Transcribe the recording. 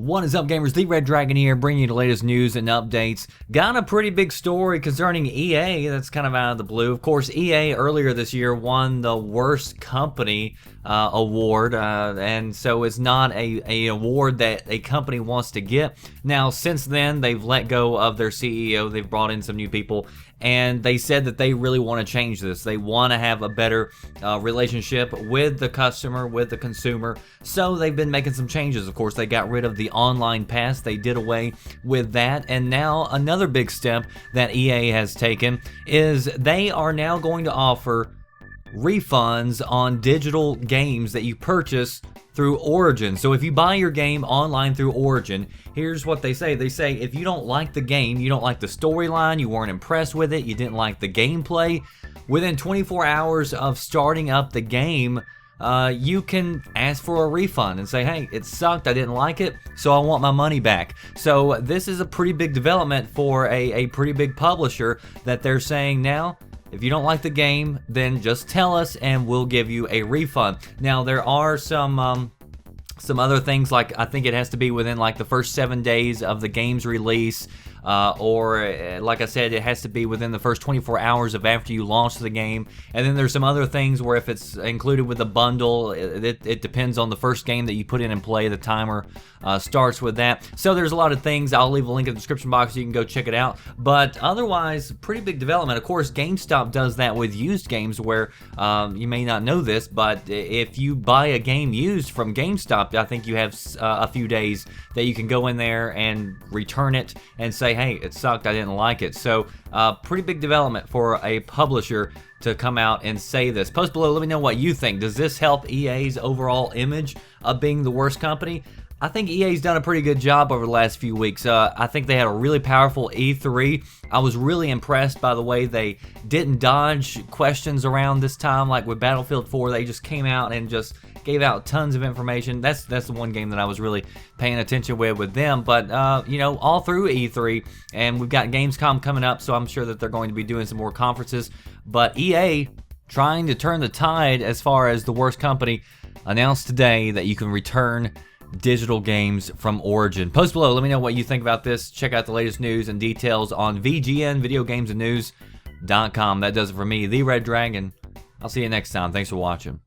What is up, gamers? The Red Dragon here, bringing you the latest news and updates. Got a pretty big story concerning EA that's kind of out of the blue. Of course, EA earlier this year won the Worst Company award, and so it's not a award that a company wants to get. Now, since then, they've let go of their CEO. They've brought in some new people, and they said that they really want to change this. They want to have a better relationship with the customer, with the consumer. So they've been making some changes. Of course, they got rid of the online pass. They did away with that. And now another big step that EA has taken is they are now going to offer refunds on digital games that you purchase through Origin. So if you buy your game online through Origin, here's what they say. They say if you don't like the game, you don't like the storyline, you weren't impressed with it, you didn't like the gameplay, within 24 hours of starting up the game, you can ask for a refund and say, hey, it sucked, I didn't like it, so I want my money back. So this is a pretty big development for a pretty big publisher that they're saying now, if you don't like the game, then just tell us and we'll give you a refund. Now, there are some other things, like I think it has to be within like the first 7 days of the game's release, or like I said, it has to be within the first 24 hours of after you launch the game. And then there's some other things where if it's included with the bundle, it depends on the first game that you put in and play. The timer starts with that. So there's a lot of things. I'll leave a link in the description box so you can go check it out. But otherwise, pretty big development. Of course, GameStop does that with used games where you may not know this, but if you buy a game used from GameStop, I think you have a few days that you can go in there and return it and say, hey, it sucked, I didn't like it. So pretty big development for a publisher to come out and say this. Post below, let me know what you think. Does this help EA's overall image of being the worst company? I think EA's done a pretty good job over the last few weeks. I think they had a really powerful E3. I was really impressed by the way they didn't dodge questions around this time. Like with Battlefield 4, they just came out and just gave out tons of information. That's the one game that I was really paying attention with them. But, you know, all through E3, and we've got Gamescom coming up, so I'm sure that they're going to be doing some more conferences. But EA, trying to turn the tide as far as the worst company, announced today that you can return digital games from Origin. Post below, let me know what you think about this. Check out the latest news and details on VGN, videogamesandnews.com. That does it for me, The Red Dragon. I'll see you next time. Thanks for watching.